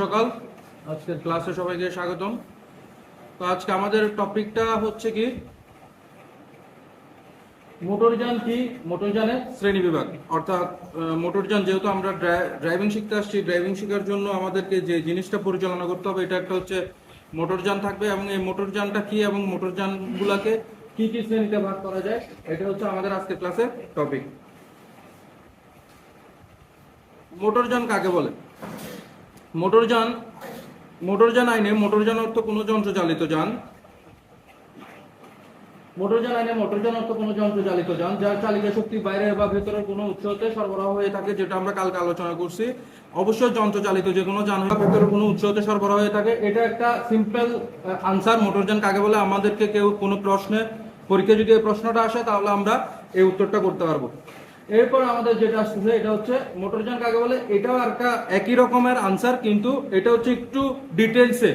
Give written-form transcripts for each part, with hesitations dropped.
সকাল আজকের ক্লাসে সবাইকে স্বাগতম। তো আজকে আমাদের টপিকটা হচ্ছে কি মোটরযান কি মোটরযানের শ্রেণী বিভাগ, অর্থাৎ মোটরযান যেহেতু আমরা ড্রাইভিং শিখতে আসছি, ড্রাইভিং শেখার জন্য আমাদেরকে যে জিনিসটা পরিচালনা করতে হবে এটা একটা হচ্ছে মোটরযান থাকবে, এবং এই মোটরযানটা কি এবং মোটরযানগুলোকে কি কি শ্রেণীতে ভাগ করা যায় এটা হচ্ছে আমাদের আজকের ক্লাসের টপিক। মোটরযান কাকে বলে? মোটরযান আইনে মোটরযান অর্থ কোনো যন্ত্রচালিত যান। মোটরযান আইনে মোটরযান অর্থ কোনো যন্ত্রচালিত যান যার চালিত শক্তি বাইরের বা ভেতরের কোনো উৎস হতে সরবরাহ হয়ে থাকে, যেটা আমরা কালকে আলোচনা করছি। অবশ্যই যন্ত্রচালিত যে কোনো যান ভেতরের কোনো উৎস হতে সরবরাহ হয়ে থাকে। এটা একটা সিম্পল আনসার। মোটরযান কাকে বলে আমাদেরকে কেউ কোনো প্রশ্নে পরীক্ষা যদি এই প্রশ্নটা আসে তাহলে আমরা এই উত্তরটা করতে পারবো। এরপর আমাদের যেটা আসছে এটা হচ্ছে মোটরযান কাকে বলে, এটাও একটা একই রকমের আনসার, কিন্তু এটা হচ্ছে একটু ডিটেলসে,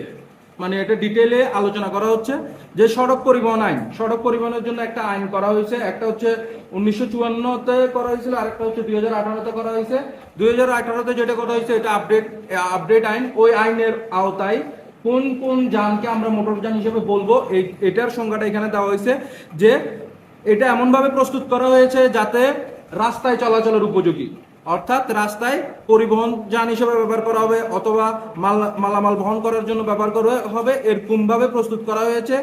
মানে এটা ডিটেলে আলোচনা করা হচ্ছে। যে সড়ক পরিবহন আইন, সড়ক পরিবহনের জন্য একটা আইন করা হয়েছে, একটা হচ্ছে 1954-তে করা হয়েছিল, আরেকটা হচ্ছে 2018-তে করা হয়েছে। 2018-তে যেটা করা হয়েছে এটা আপডেট আইন। ওই আইনের আওতায় কোন কোন যানকে আমরা মোটরযান হিসেবে বলবো এটার সংজ্ঞাটা এখানে দেওয়া হয়েছে, যে এটা এমনভাবে প্রস্তুত করা হয়েছে যাতে রাস্তায় চলাচলের উপযোগী, অর্থাৎ রাস্তায় পরিবহন যান হিসেবে ব্যবহার করা হবে অথবা মালামাল বহন করার জন্য ব্যবহার করা হবে, এরকম ভাবে প্রস্তুত করা হয়েছে।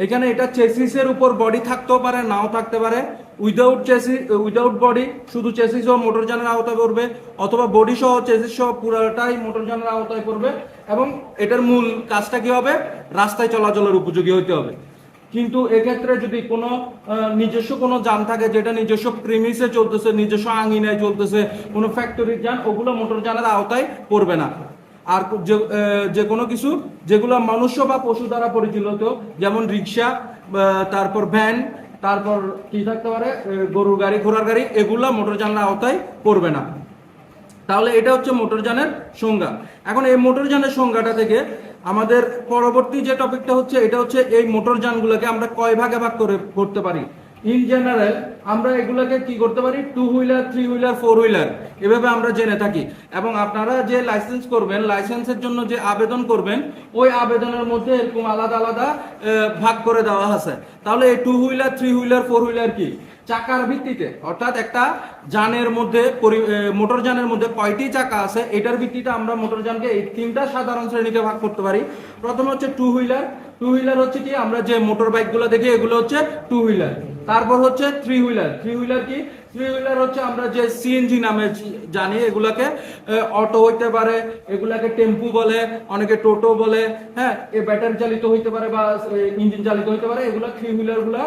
এখানে এটা চেসিসের উপর বডি থাকতেও পারে, নাও থাকতে পারে। উইদাউট বডি শুধু চেসিস ও মোটরযানের আওতায় পড়বে, অথবা বডি সহ চেসিস সহ পুরোটাই মোটরযানের আওতায় পড়বে। এবং এটার মূল কাজটা কি হবে? রাস্তায় চলাচলের উপযোগী হইতে হবে। কিন্তু এক্ষেত্রে যদি কোনো নিজস্ব কোনো যান থাকে যেটা নিজস্ব প্রিমিসে চলতেছে, নিজস্ব আঙিনায় চলতেছে, কোনো ফ্যাক্টরির যান, ওগুলো মোটরযানের আওতায় পড়বে না। আর যে কোনো কিছু যেগুলো মনুষ্য বা পশু দ্বারা পরিচালিত, যেমন রিক্সা, তারপর ভ্যান, তারপর কি থাকতে পারে গরুর গাড়ি, ঘোড়ার গাড়ি, এগুলা মোটরযানের আওতায় পড়বে না। তাহলে এটা হচ্ছে মোটরযানের সংজ্ঞা। এখন এই মোটরযানের সংজ্ঞাটা থেকে আমাদের পরবর্তী যে টপিকটা হচ্ছে এটা হচ্ছে এই মোটরযানগুলোকে আমরা কয় ভাগে ভাগ করে করতে পারি। ইন জেনারেল আমরা এগুলোকে কি করতে পারি? 2 হুইলার, 3 হুইলার, 4 হুইলার এভাবে আমরা জেনে থাকি। এবং আপনারা যে লাইসেন্স করবেন, লাইসেন্সের জন্য যে আবেদন করবেন, ওই আবেদনের মধ্যে এরকম আলাদা আলাদা ভাগ করে দেওয়া আছে। তাহলে এই 2 হুইলার, 3 হুইলার, 4 হুইলার কি? চাকার ভিত্তিতে, অর্থাৎ একটা যানের মধ্যে মোটরযানের মধ্যে কয়টি চাকা আছে এটার ভিত্তিতে আমরা মোটরযানকে এই তিনটা সাধারণ শ্রেণীতে ভাগ করতে পারি। প্রথমে হচ্ছে 2 হুইলার। 2 হুইলার হচ্ছে কি? আমরা যে মোটর বাইকগুলো দেখি এগুলো হচ্ছে 2 হুইলার। তারপর হচ্ছে 3 হুইলার। 3 হুইলার কি? 3 হুইলার হচ্ছে আমরা যে সিএনজি নামে জানি, এগুলাকে অটো হইতে পারে, এগুলাকে টেম্পু বলে, অনেকে টোটো বলে, হ্যাঁ, ব্যাটারি চালিত হইতে পারে বা ইঞ্জিন চালিত হইতে পারে। এগুলা 3 হুইলার গুলা,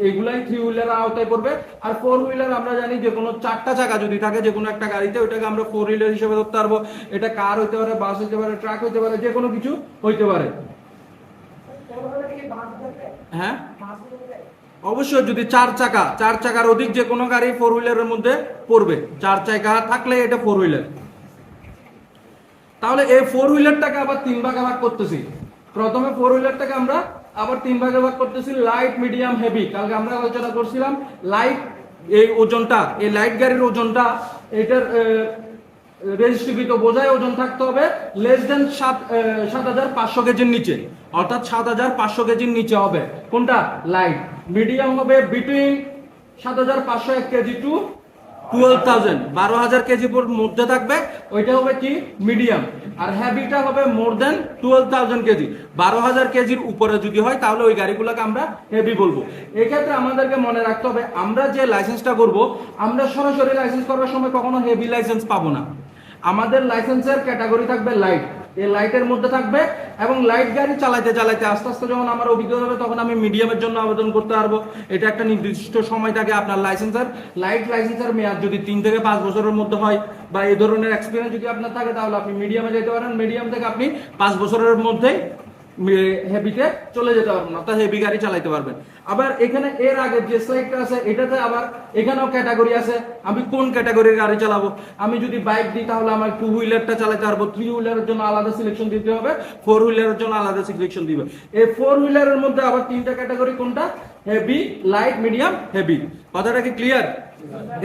এগুলাই 3 হুইলার আওতায় পড়বে। আর 4 হুইলার আমরা জানি যে কোনো চারটা চাকা যদি থাকে যে কোনো একটা গাড়িতে, ওইটাকে আমরা 4 হুইলার হিসেবে ধরতে পারবো। এটা কার হইতে পারে, বাস হইতে পারে, ট্রাক হইতে পারে, যে কোনো কিছু হইতে পারে। হ্যাঁ, অবশ্যই যদি চার চাকার অধিক যে কোনো গাড়ি 4 হুইলারের মধ্যে পড়বে। 4 চাকা থাকলে এটা 4 হুইলার। তাহলে এই 4 হুইলারটাকে আবার 3 ভাগে ভাগ করতেছি। প্রথমে 4 হুইলারটাকে আমরা আবার 3 ভাগে ভাগ করতেছি, লাইট, মিডিয়াম, হেভি। কালকে আমরা আলোচনা করছিলাম লাইট, এই ওজনটা, এই লাইট গাড়ির ওজনটা, এটার রেজিস্ট্রিকৃত বোঝায় ওজন থাকতে হবে লেস দেন 7,500 কেজির নিচে, অর্থাৎ 7,500 কেজির নিচে হবে কোনটা? লাইট। মিডিয়াম হবে বিটুইন 7,501 কেজি টু 12,000, 12,000 কেজির মধ্যে থাকবে, ওইটা হবে কি? মিডিয়াম। আর হেভিটা হবে মোর দেন 12,000 কেজি। 12,000 কেজির উপরে যদি হয় তাহলে ওই গাড়িগুলোকে আমরা হেভি বলবো। এক্ষেত্রে আমাদেরকে মনে রাখতে হবে আমরা যে লাইসেন্সটা করব, আমরা সরাসরি লাইসেন্স করার সময় কখনো হেভি লাইসেন্স পাবো না। আমাদের লাইসেন্সের ক্যাটাগরি থাকবে লাইট, এই লাইটের মধ্যে থাকবে। এবং লাইট গাড়ি চালাইতে চালাইতে আস্তে আস্তে যখন আমার অভিজ্ঞতা হবে তখন আমি মিডিয়ামের জন্য আবেদন করতে পারবো। এটা একটা নির্দিষ্ট সময় থাকে। আপনার লাইসেন্সের মেয়াদ যদি 3 থেকে 5 বছরের মধ্যে হয় বা এই ধরনের এক্সপিরিয়েন্স যদি আপনার থাকে তাহলে আপনি মিডিয়ামে যেতে পারেন। মিডিয়াম থেকে আপনি 5 বছরের মধ্যে হেভিতে চলে যেতে পারবেন, অর্থাৎ হেভি গাড়ি চালাইতে পারবেন। আবার এখানে এর আগে যে স্লাইডটা আছে এটাতে আবার এখানেও ক্যাটাগরি আছে, আমি কোন ক্যাটাগরির গাড়ি চালাবো। আমি যদি বাইক দিই তাহলে আমার 2 হুইলারটা চালাতে পারবো, 3 হুইলারের জন্য আলাদা সিলেকশন দিতে হবে, 4 হুইলারের জন্য আলাদা সিলেকশন দিবে। এই 4 হুইলারের মধ্যে আবার 3টা ক্যাটাগরি কোনটা? Heavy, light, medium, heavy. কথাটা কি ক্লিয়ার?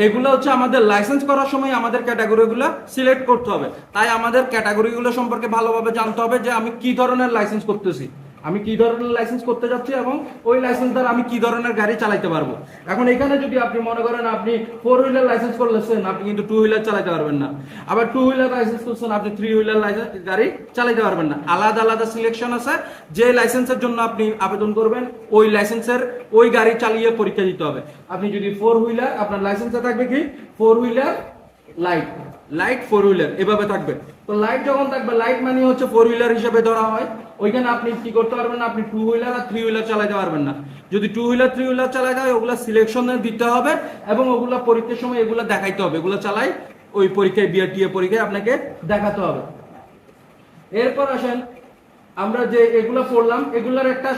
এগুলো হচ্ছে আমাদের লাইসেন্স করার সময় আমাদের ক্যাটাগরিগুলো সিলেক্ট করতে হবে। তাই আমাদের ক্যাটাগরিগুলো সম্পর্কে ভালোভাবে জানতে হবে যে আমি কি ধরনের লাইসেন্স করতেছি, আমি কি ধরনের লাইসেন্স করতে যাচ্ছি এবং ওই লাইসেন্স দ্বারা আমি কি ধরনের গাড়ি চালাতে পারবো। এখন এখানে যদি আপনি মনে করেন আপনি 4 হুইলার লাইসেন্স করলেছেন, আপনি কিন্তু 2 হুইলার চালাতে পারবেন না। আবার 2 হুইলার লাইসেন্স করছেন, আপনি 3 হুইলার লাইসেন্স গাড়ি চালাতে পারবেন না। আলাদা আলাদা সিলেকশন আছে, যে লাইসেন্সের জন্য আপনি আবেদন করবেন ওই লাইসেন্সের ওই গাড়ি চালিয়ে পরীক্ষা দিতে হবে। আপনি যদি 4 হুইলার, আপনার লাইসেন্সে থাকবে কি 4 হুইলার লাইট, লাইট 4 হুইলার এভাবে থাকবে। তো লাইট যখন থাকবে, লাইট মানে হচ্ছে 4 হুইলার হিসেবে ধরা হয়। ওইখানে আপনি কি করতে পারবেন না, আপনি 2 হুইলার আর 3 হুইলার চালাতে পারবেন না। যদি 2 হুইলার 3 হুইলার চালাতে হয় ওগুলা সিলেকশনে দিতে হবে এবং ওগুলা পরীক্ষার সময় এগুলা দেখাইতে হবে, এগুলো চালাই ওই পরীক্ষায় বিআরটিএ পরীক্ষায় আপনাকে দেখাতে হবে। এরপর আসেন আমরা যে এগুলো পড়লাম এগুলার একটা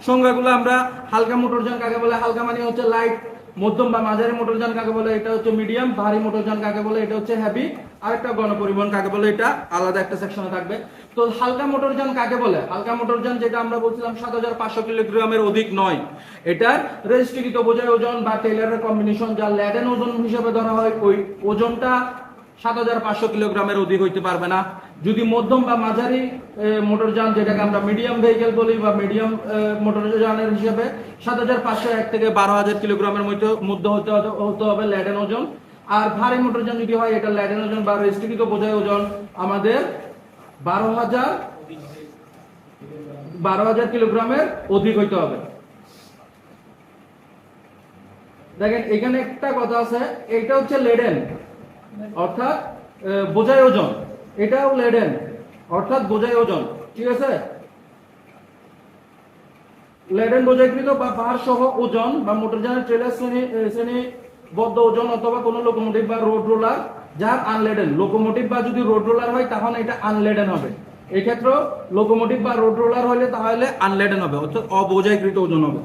সংজ্ঞাগুলো আমরা হালকা মোটরযান কাকে বলে, হালকা মানে হচ্ছে লাইট, মধ্যম বা মাঝারি মোটরযান কাকে বলে, এটা হচ্ছে মিডিয়াম, ভারী মোটরযান কাকে বলে, এটা হচ্ছে হেভি, আর একটা গণপরিবহন কাকে বলে, এটা আলাদা একটা সেকশনে থাকবে। তো হালকা মোটরযান কাকে বলে, হালকা মোটরযান যেটা আমরা বলছিলাম 7500 কিলোগ্রামের অধিক নয়, এটা রেজিস্ট্রিকৃত বোঝাই ওজন বা টেইলরের কম্বিনেশন যা ল্যাডেন ওজন হিসেবে ধরা হয়, ওই ওজনটা 7500 কিলোগ্রামের অধিক হইতে পারবে না। যদি মধ্যম বা মাঝারি মোটরযান যেটাকে আমরা মিডিয়াম ভেহিকেল বলি বা মিডিয়াম মোটরযানের হিসেবে 7501 থেকে 12000 কিলোগ্রামের মধ্যে হতে হবে ল্যাডেন ওজন। আর ভারী মোটরযান যদি হয় এটা ল্যাডেন ওজন বা রেজিস্ট্রিকৃত বোঝাই ওজন আমাদের 12000 কিলোগ্রামের অধিক হইতে হবে। দেখেন এখানে একটা কথা আছে, এটা হচ্ছে লেডেন অর্থাৎ বোঝাই ওজন, এটাও লেডেন অর্থাৎ বোঝাই ওজন, ঠিক আছে। লেডেন বোঝাইকৃত বা ভার সহ ওজন বা মোটরযানের ট্রেলার শ্রেণীবদ্ধ ওজন অথবা কোনো লোকোমোটিভ বা রোড রোলার যার আনলেডেন, লোকোমোটিভ বা যদি রোড রোলার হয় তাহলে এটা আনলেডেন হবে। এই ক্ষেত্রে লোকোমোটিভ বা রোড রোলার হলে তাহলে আনলেডেন হবে অর্থাৎ অবোঝাইকৃত ওজন হবে।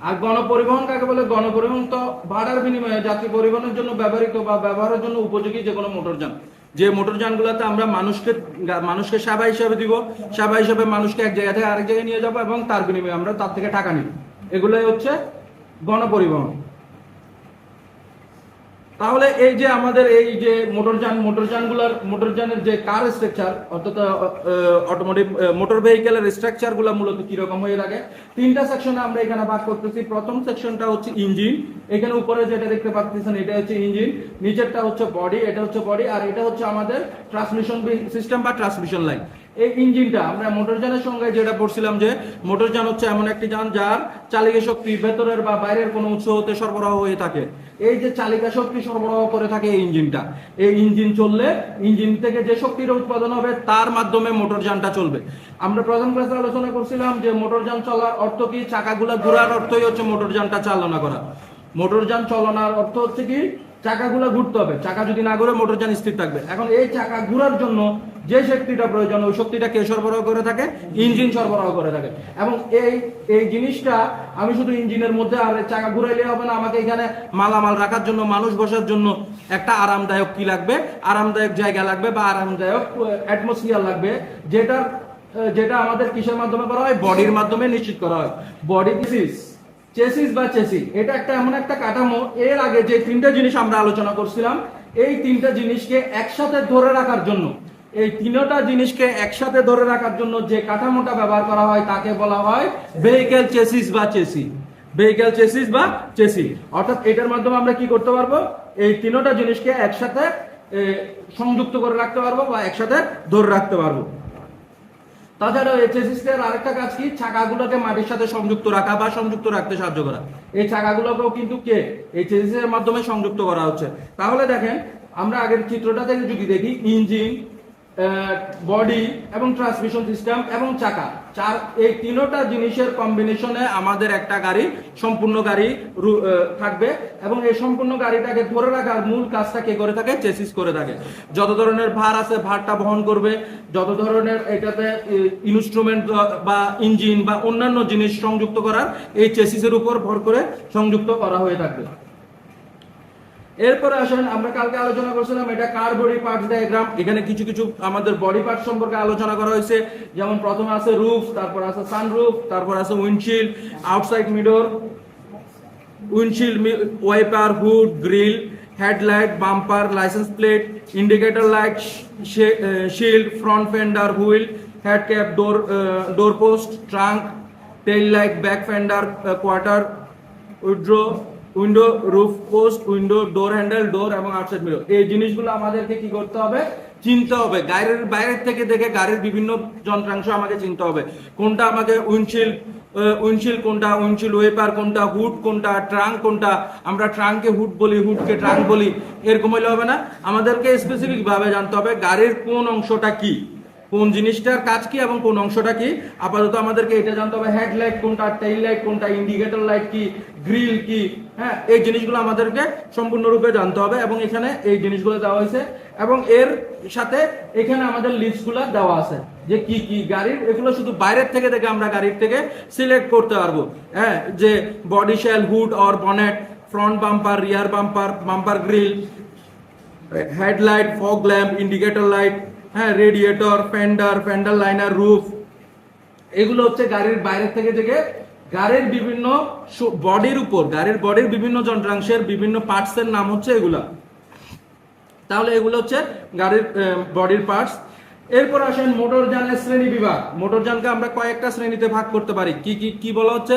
আর গণপরিবহন কাকে বলে, গণপরিবহন তো ভাড়ার বিনিময়ে যাত্রী পরিবহনের জন্য ব্যবহৃত বা ব্যবহারের জন্য উপযোগী যে কোনো মোটরযান, যে মোটরযানগুলোতে আমরা মানুষকে সেবা হিসাবে দিব, সেবা হিসাবে মানুষকে এক জায়গা থেকে আরেক জায়গায় নিয়ে যাবো এবং তার বিনিময়ে আমরা তার থেকে টাকা নিব, এগুলোই হচ্ছে গণপরিবহন। তাহলে এই যে আমাদের এই যে মোটরযানের যে কার স্ট্রাকচার অর্থাৎ অটোমোটিভ মোটর ভেহিকেলের স্ট্রাকচার গুলা মূলত কিরকম হয়ে থাকে, 3টা সেকশনে আমরা এখানে ভাগ করতেছি। প্রথম সেকশনটা হচ্ছে ইঞ্জিন, এখানে উপরে যেটা দেখতে পাচ্ছেন এটা হচ্ছে ইঞ্জিন, নিচেরটা হচ্ছে বডি, এটা হচ্ছে বডি, আর এটা হচ্ছে আমাদের ট্রান্সমিশন সিস্টেম বা ট্রান্সমিশন লাইন। এই ইঞ্জিনটা আমরা মোটরযানের সঙ্গে যেটা পড়ছিলাম যে মোটরযান হচ্ছে এমন একটি যান যার চালিকা শক্তি ভেতরের বা বাইরের কোনো উৎস হতে সরবরাহ হয়ে থাকে। এই যে চালিকা শক্তি সরবরাহ করে থাকে এই ইঞ্জিনটা, এই ইঞ্জিন চললে ইঞ্জিন থেকে যে শক্তির উৎপাদন হবে তার মাধ্যমে মোটরযানটা চলবে। আমরা প্রথম ক্লাসে আলোচনা করছিলাম যে মোটরযান চলার অর্থ কি, চাকাগুলো ঘোরার অর্থই হচ্ছে মোটরযানটা চালনা করা। মোটরযান চালনার অর্থ হচ্ছে কি চাকাগুলো ঘুরতে হবে, চাকা যদি না ঘুরে মোটরযান স্থির থাকবে। এখন এই চাকা ঘোরার জন্য যে শক্তিটা প্রয়োজন ওই শক্তিটা কে সরবরাহ করে থাকে, ইঞ্জিন সরবরাহ করে থাকে। এবং এই জিনিসটা আমি শুধু ইঞ্জিনের মধ্যে আর চাকা ঘুরাইলে হবে না, আমাকে এখানে মালামাল রাখার জন্য, মানুষ বসার জন্য একটা আরামদায়ক কি লাগবে, আরামদায়ক জায়গা লাগবে বা আরামদায়ক অ্যাটমসফিয়ার লাগবে, যেটা আমাদের কিসের মাধ্যমে করা হয়, বডির মাধ্যমে নিশ্চিত করা হয়। বডি চেসিস বা চেসি এটা একটা এমন একটা কাঠামো, এর আগে যে 3টা জিনিস আমরা আলোচনা করছিলাম এই 3টা জিনিসকে একসাথে ধরে রাখার জন্য, এই 3টা জিনিসকে একসাথে ধরে রাখার জন্য যে কাঠামোটা ব্যবহার করা হয় তাকে বলা হয় ভেহিকেল চেসিস বা চেসি। ভেহিকেল চেসিস বা চেসি অর্থাৎ এটার মাধ্যমে আমরা কি করতে পারবো, এই 3টা জিনিসকে একসাথে সংযুক্ত করে রাখতে পারবো বা একসাথে ধরে রাখতে পারবো। তাছাড়া এই চেসিসের আরেকটা কাজ কি, চাকাগুলোকে মাটির সাথে সংযুক্ত রাখা বা সংযুক্ত রাখতে সাহায্য করা। এই চাকাগুলোকেও কিন্তু এই চেসিসের মাধ্যমে সংযুক্ত করা হচ্ছে। তাহলে দেখেন আমরা আগের চিত্রটা থেকে যদি দেখি, ইঞ্জিন, বডি এবং ট্রান্সমিশন সিস্টেম এবং চাকা, এই 3টা জিনিসের কম্বিনেশনে আমাদের একটা গাড়ি, সম্পূর্ণ গাড়ি থাকবে। এবং এই সম্পূর্ণ গাড়িটাকে ধরে রাখার মূল কাজটা কে করে থাকে, চেসিস করে থাকে। যত ধরনের ভার আছে ভারটা বহন করবে, যত ধরনের এটাতে ইনস্ট্রুমেন্ট বা ইঞ্জিন বা অন্যান্য জিনিস সংযুক্ত করার এই চেসিসের উপর ভর করে সংযুক্ত করা হয়ে থাকবে। এরপরে আসেন আমরা কালকে আলোচনা করছিলাম এটা কার বডি পার্টস ডায়াগ্রাম। এখানে কিছু কিছু আমাদের বডি পার্ট সম্পর্কে আলোচনা করা হয়েছে, যেমন প্রথমে আছে রুফ, তারপর আছে সানরুফ, তারপর আছে windshield, outside mirror, windshield wiper, hood, grille, headlight, bumper, licence plate, indicator light, shield, front fender, wheel, head cap, door post, trunk, tail light, back fender, quarter, window, roof post, window, door handle, door এবং outside mirror. এই জিনিসগুলো আমাদেরকে কি করতে হবে? চিনতে হবে। গাড়ির বাইরের থেকে দেখে গাড়ির বিভিন্ন যন্ত্রাংশ আমাকে চিনতে হবে। কোনটা আমাকে উইন্ডশিল্ড কোনটা, উইন্ডশিল্ড ওয়েপার কোনটা, হুড কোনটা, ট্রাঙ্ক কোনটা। আমরা ট্রাঙ্কে হুড বলি, হুডকে ট্রাঙ্ক বলি, এরকম হইলে হবে না। আমাদেরকে স্পেসিফিক ভাবে জানতে হবে গাড়ির কোন অংশটা কি, কোন জিনিসটার কাজ কি এবং কোন অংশটা কি। আপাতত আমাদেরকে এটা জানতে হবে হেডলাইট কোনটা, টেইল লাইট কোনটা, ইন্ডিকেটর লাইট কি, গ্রিল কি। হ্যাঁ, এই জিনিসগুলো আমাদেরকে সম্পূর্ণরূপে জানতে হবে এবং এখানে এই জিনিসগুলো দেওয়া হয়েছে এবং এর সাথে এখানে আমাদের লিস্টগুলো দেওয়া আছে যে কি কি গাড়ির, এগুলো শুধু বাইরের থেকে দেখে আমরা গাড়ির থেকে সিলেক্ট করতে পারবো। হ্যাঁ, যে body shell, hood or bonnet, front bumper, rear bumper, bumper grille, headlight, fog lamp, indicator light, হ্যাঁ, রেডিয়েটর, ফেন্ডার লাইনার, রুফ। এগুলো হচ্ছে গাড়ির বাইরে থেকে থেকে গাড়ির বিভিন্ন গাড়ির বডির বিভিন্ন যন্ত্রাংশের বিভিন্ন পার্টস এর নাম হচ্ছে এগুলা। তাহলে এগুলো হচ্ছে গাড়ির বডির পার্টস। এরপর আসেন মোটরযানের শ্রেণী বিভাগ। মোটরযানকে আমরা কয়েকটা শ্রেণীতে ভাগ করতে পারি। কি কি কি বলা হচ্ছে?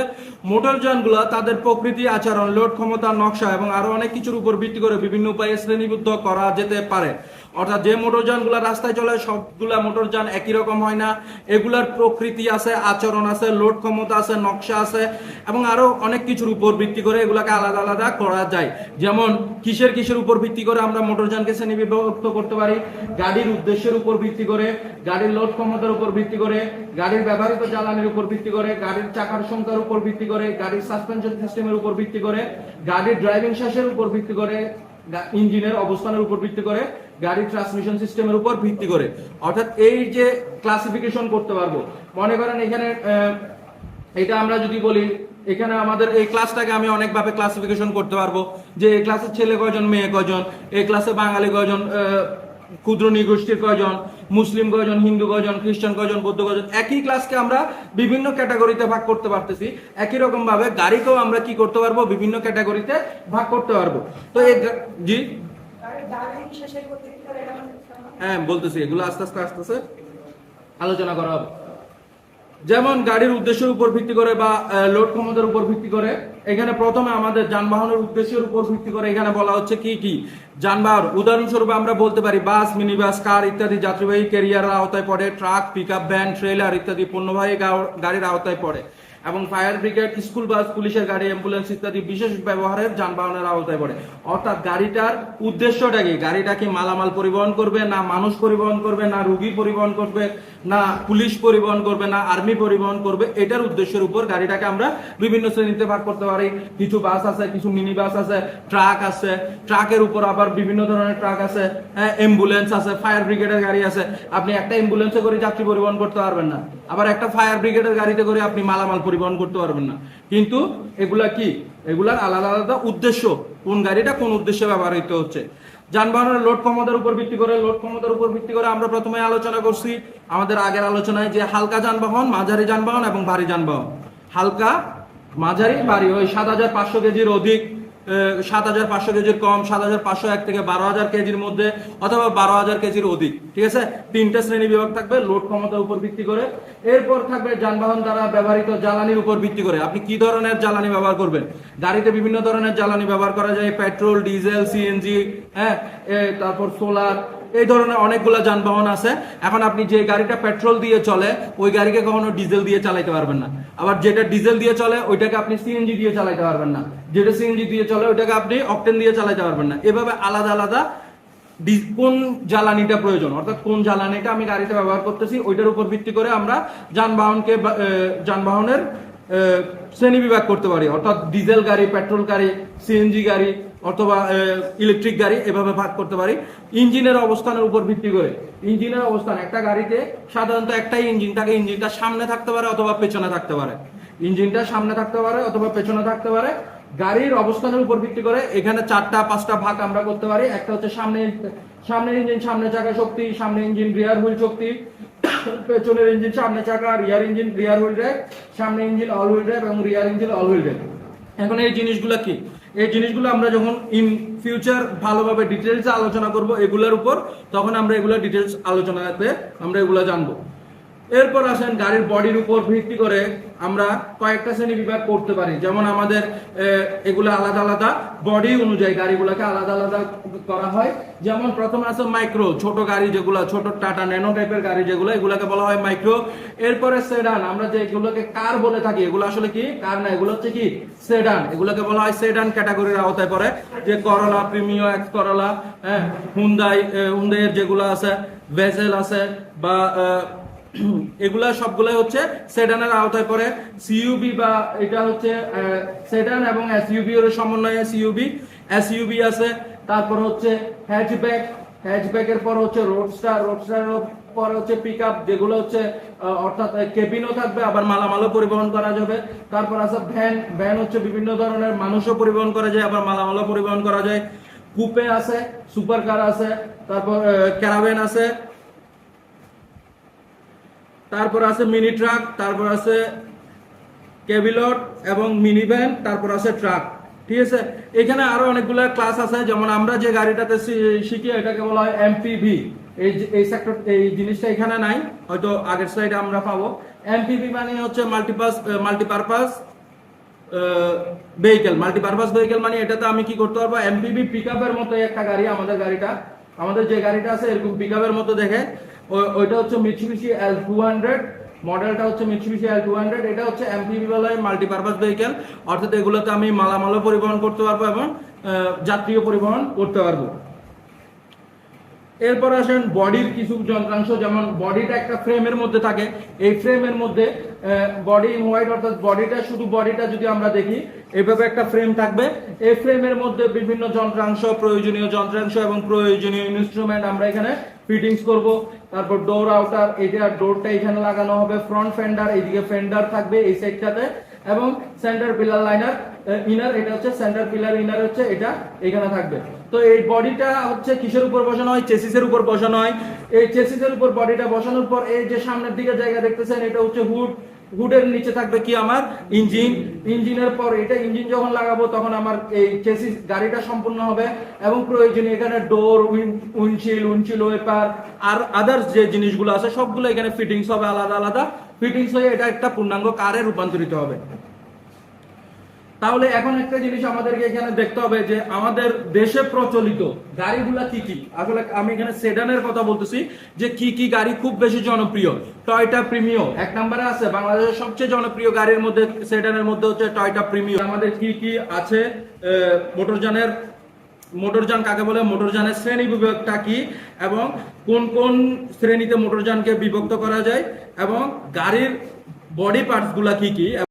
মোটরযানগুলো তাদের প্রকৃতি, আচরণ, লোড ক্ষমতা, নকশা এবং আরো অনেক কিছুর উপর ভিত্তি করে বিভিন্ন উপায়ে শ্রেণীবদ্ধ করা যেতে পারে। অর্থাৎ যে মোটরযানগুলো রাস্তায় চলে সবগুলা মোটরযান একই রকম হয় না। এগুলার প্রকৃতি আছে, আচরণ আছে, লোড ক্ষমতা আছে, নকশা আছে এবং আরো অনেক কিছুর উপর ভিত্তি করে এগুলাকে আলাদা আলাদা করা যায়। যেমন কিসের উপর ভিত্তি করে আমরা মোটরযানকে শ্রেণীবিভক্ত করতে পারি? গাড়ির উদ্দেশ্যের উপর ভিত্তি করে, গাড়ির লোড ক্ষমতার উপর ভিত্তি করে, গাড়ির ব্যবহৃত জ্বালানির উপর ভিত্তি করে, গাড়ির চাকার সংখ্যার উপর ভিত্তি করে, গাড়ির সাসপেনশন সিস্টেমের উপর ভিত্তি করে, গাড়ির ড্রাইভিং শ্বাসের উপর ভিত্তি করে, ইঞ্জিনের অবস্থানের উপর ভিত্তি করে, গাড়ির ট্রান্সমিশন সিস্টেমের উপর ভিত্তি করে। অর্থাৎ এই যে ক্লাসিফিকেশন করতে পারবো। মনে করেন এখানে এটা আমরা যদি বলি, এখানে আমাদের এই ক্লাসটাকে আমি অনেকভাবে ক্লাসিফিকেশন করতে পারবো যে এই ক্লাসের ছেলে কয়জন, মেয়ে কয়জন, এই ক্লাসে বাঙালি কয়জন, ক্ষুদ্র নৃগোষ্ঠীর কয়জন, মুসলিম কয়জন, হিন্দু কয়জন, খ্রিস্টান কয়জন, বৌদ্ধ কয়জন। একই ক্লাসকে আমরা বিভিন্ন ক্যাটাগরিতে ভাগ করতে পারতেছি। একই রকম ভাবে গাড়িকেও আমরা কি করতে পারবো? বিভিন্ন ক্যাটাগরিতে ভাগ করতে পারবো। তো এই জি হ্যাঁ বলতেছি, এগুলো আস্তে আস্তে আলোচনা করা হবে। যেমন গাড়ির উদ্দেশ্যের উপর ভিত্তি করে বা লোড ক্ষমতার উপর ভিত্তি করে, এখানে প্রথমে আমাদের যানবাহনের উদ্দেশ্যের উপর ভিত্তি করে এখানে বলা হচ্ছে কি কি যানবাহন। উদাহরণস্বরূপ আমরা বলতে পারি বাস, মিনি বাস, কার ইত্যাদি যাত্রীবাহী ক্যারিয়ারের আওতায় পড়ে। ট্রাক, পিকআপ ভ্যান, ট্রেলার ইত্যাদি পণ্যবাহী গাড়ির আওতায় পড়ে এবং ফায়ার ব্রিগেড, স্কুল বাস, পুলিশের গাড়ি, অ্যাম্বুলেন্স ইত্যাদি বিশেষ ব্যবহারের যানবাহনের আওতায় পড়ে। অর্থাৎ গাড়িটার উদ্দেশ্যটা কি? গাড়িটা কি মালামাল পরিবহন করবে, না মানুষ পরিবহন করবে, না রুগী পরিবহন করবে, না পুলিশ পরিবহন করবে, না আর্মি পরিবহন করবে, এটার উদ্দেশ্যের উপর গাড়িটাকে আমরা বিভিন্ন শ্রেণীতে ভাগ করতে পারি। কিছু বাস আছে, কিছু মিনি বাস আছে, ট্রাক আছে, ট্রাকের উপর আবার বিভিন্ন ধরনের ট্রাক আছে, অ্যাম্বুলেন্স আছে, ফায়ার ব্রিগেডের গাড়ি আছে। আপনি একটা অ্যাম্বুলেন্সে করে যাত্রী পরিবহন করতে পারবেন না, আবার একটা ফায়ার ব্রিগেডের গাড়িতে করে আপনি মালামাল পরিবহন করতে পারবেন না। কিন্তু এগুলা কি? এগুলার আলাদা আলাদা উদ্দেশ্য, কোন গাড়িটা কোন উদ্দেশ্যে ব্যবহৃত হচ্ছে। যানবাহনের লোড ক্ষমতার উপর ভিত্তি করে আমরা প্রথমে আলোচনা করছি আমাদের আগের আলোচনায় যে হালকা যানবাহন, মাঝারি যানবাহন এবং ভারী যানবাহন। হালকা, মাঝারি, ভারী। ওই ৭৫০০ কেজির অধিক, ৭৫০০ কেজির কম, ৭৫০০ থেকে ১২০০০ কেজির মধ্যে অথবা ১২০০০ কেজির অধিক। ঠিক আছে, তিনটা শ্রেণী বিভাগ থাকবে লোড ক্ষমতার উপর ভিত্তি করে। এরপর থাকবে যানবাহন দ্বারা ব্যবহৃত জ্বালানির উপর ভিত্তি করে। আপনি কি ধরনের জ্বালানি ব্যবহার করবেন? গাড়িতে বিভিন্ন ধরনের জ্বালানি ব্যবহার করা যায়, পেট্রোল, ডিজেল, সিএনজি, হ্যাঁ, তারপর সোলার, এই ধরনের অনেকগুলো যানবাহন আছে। এখন আপনি যে গাড়িটা পেট্রোল দিয়ে চলে ওই গাড়িকে কখনো ডিজেল দিয়ে চালাইতে পারবেন না। আবার যেটা ডিজেল দিয়ে চলে ওইটাকে আপনি সিএনজি দিয়ে চালাইতে পারবেন না। যেটা সিএনজি দিয়ে চলে ওইটাকে আপনি অকটেন দিয়ে চালাইতে পারবেন না। এভাবে আলাদা আলাদা কোন জ্বালানিটা প্রয়োজন, অর্থাৎ কোন জ্বালানিটা আমি গাড়িতে ব্যবহার করতেছি ওইটার উপর ভিত্তি করে আমরা যানবাহনের শ্রেণী বিভাগ করতে পারি। অর্থাৎ ডিজেল গাড়ি, পেট্রোল গাড়ি, সিএনজি গাড়ি অথবা ইলেকট্রিক গাড়ি এভাবে ভাগ করতে পারি। ইঞ্জিনের অবস্থানের উপর ভিত্তি করে, ইঞ্জিনের অবস্থান, একটা গাড়িতে সাধারণত একটাই ইঞ্জিন থাকে, ইঞ্জিনটা সামনে থাকতে পারে অথবা পেছনে থাকতে পারে, ইঞ্জিনটা সামনে থাকতে পারে অথবা পেছনে থাকতে পারে। গাড়ির অবস্থানের উপর ভিত্তি করে এখানে ৪-৫টা ভাগ আমরা করতে পারি। একটা হচ্ছে সামনের ইঞ্জিন, সামনে চাকা শক্তি, সামনে ইঞ্জিন রিয়ার হুইল শক্তি, পেছনের ইঞ্জিন সামনে চাকা, রিয়ার ইঞ্জিন রিয়ার হুইল ড্রাইভ, সামনে ইঞ্জিন অল হুইল ড্রাইভ এবং রিয়ার ইঞ্জিন অল হুইল ড্রাইভ। এখন এই জিনিসগুলো কি, এই জিনিসগুলো আমরা যখন ইন ফিউচার ভালোভাবে ডিটেলস আলোচনা করব এগুলোর উপর, তখন আমরা এগুলো ডিটেলস আলোচনাতে আমরা এগুলো জানবো। এরপর আসেন গাড়ির বডির উপর ভিত্তি করে আমরা কয়েকটা শ্রেণী বিভাগ করতে পারি। যেমন আমাদের এগুলো আলাদা আলাদা বডি অনুযায়ী গাড়িগুলোকে আলাদা আলাদা করা হয়। যেমন প্রথমে আছে মাইক্রো, ছোট গাড়ি যেগুলো, ছোট টাটা ন্যানো টাইপের গাড়ি যেগুলো, এগুলোকে বলা হয় মাইক্রো। এরপরে সেডান, আমরা যে এগুলোকে কার বলে থাকি, এগুলো আসলে কি কার না, এগুলো হচ্ছে কি সেডান, এগুলোকে বলা হয় সেডান ক্যাটাগরির আওতায় পড়ে। যে করলা, প্রিমিও, এক্স করলা, হ্যাঁ, হুন্দাইয়ের যেগুলো আছে, ভেসেল আছে বা এগুলা সবগুলাই হচ্ছে সেডানের আওতায় পড়ে। সিইউবি বা এটা হচ্ছে সেডান এবং এসইউবি এর সমন্বয়ে সিইউবি, এসইউবি আছে। তারপর হচ্ছে হ্যাচব্যাক, হ্যাচব্যাকের পর হচ্ছে রোডস্টার, রোডস্টারের পর হচ্ছে পিকআপ, যেগুলো হচ্ছে অর্থাৎ কেবিনও থাকবে আবার মালামালও পরিবহন করা যাবে। তারপর আছে ভ্যান, ভ্যান হচ্ছে বিভিন্ন ধরনের মানুষও পরিবহন করা যায় আবার মালামালও পরিবহন করা যায়। কুপে আছে, সুপার কার আছে, তারপর ক্যারাভেন আছে, তারপর আছে মিনি ট্রাক, তারপর আছে কেবিলট এবং মিনি ভ্যান, তারপর আছে ট্রাক। ঠিক আছে, এখানে আরো অনেকগুলো ক্লাস আছে। যেমন আমরা যে গাড়িটাতে শিখি এটাকে বলা হয় এমপিভি। এই সেক্টর, এই জিনিসটা এখানে নাই, হয়তো আগের স্লাইডে আমরা পাবো। এমপিভি মানে হচ্ছে মাল্টিপারপাস ভেহিকেল। মাল্টিপারপাস ভেহিকেল মানে এটাতে আমি কি করতে পারবো, এমপিভি পিকআপের মতো একটা গাড়ি, আমাদের গাড়িটা, আমাদের যে গাড়িটা আছে এরকম পিকআপের মতো দেখে। ওইটা হচ্ছে মিৎসুবিশি L200, মডেলটা হচ্ছে মিৎসুবিশি L200। এটা হচ্ছে এমপিভি বলা হয় মাল্টিপারপাস ভেহিকেল, অর্থাৎ এগুলোতে আমি মালামালও পরিবহন করতে পারবো এবং যাত্রীও পরিবহন করতে পারবো। এরপর আসেন বডির কিছু যন্ত্রাংশ। যেমন বডিটা একটা ফ্রেমের মধ্যে থাকে, এই ফ্রেমের মধ্যে বডি ইন হোয়াইট, অর্থাৎ বডিটা, শুধু বডিটা যদি আমরা দেখি এইভাবে একটা ফ্রেম থাকবে। এই ফ্রেমের মধ্যে বিভিন্ন যন্ত্রাংশ, প্রয়োজনীয় যন্ত্রাংশ এবং প্রয়োজনীয় ইনস্ট্রুমেন্ট আমরা এখানে ফিটিংস করব। তারপর ডোর আউটার, এটা ডোরটা এখানে লাগানো হবে। ফ্রন্ট ফেন্ডার, এইদিকে ফেন্ডার থাকবে এই সাইডটাতে, এবং সেন্টার পিলার লাইনার ইনার, এটা হচ্ছে সেন্টার পিলার ইনার হচ্ছে এটা এখানে থাকবে। তো এই বডিটা হচ্ছে কিসের উপর বসানো হয়, চেসিসের উপর বসানো হয়। এই চেসিসের উপর বডিটা বসানোর পর এই যে সামনের দিকে জায়গা দেখতেছেন এটা হচ্ছে হুড, হুডের নিচে থাকবে কি আমার ইঞ্জিন। ইঞ্জিনের পর এটা ইঞ্জিন যখন লাগাবো তখন আমার এই চেসিস গাড়িটা সম্পূর্ণ হবে এবং প্রয়োজনীয় এখানে ডোর, উইন্ডশিল্ড ওয়েপার আর আদার্স যে জিনিসগুলো আছে সবগুলো এখানে ফিটিংস হবে, আলাদা আলাদা ফিটিংস হয়ে এটা একটা পূর্ণাঙ্গ কারে রূপান্তরিত হবে। তাহলে এখন একটা জিনিস আমাদেরকে এখানে দেখতে হবে যে আমাদের দেশে প্রচলিত গাড়িগুলা কি কি। আসলে আমি এখানে সেডানের কথা বলতেছি, যে কি কি গাড়ি খুব বেশি জনপ্রিয়। টয়োটা প্রিমিও এক নম্বরে আছে, বাংলাদেশের সবচেয়ে জনপ্রিয় গাড়ির মধ্যে সেডানের মধ্যে হচ্ছে টয়োটা প্রিমিও। আমাদের কি কি আছে, মোটরযান কাকে বলে, মোটরযানের শ্রেণী বিভাগটা কি, এবং কোন কোন শ্রেণীতে মোটরযানকে বিভক্ত করা যায়, এবং গাড়ির বডি পার্টস গুলা কি কি।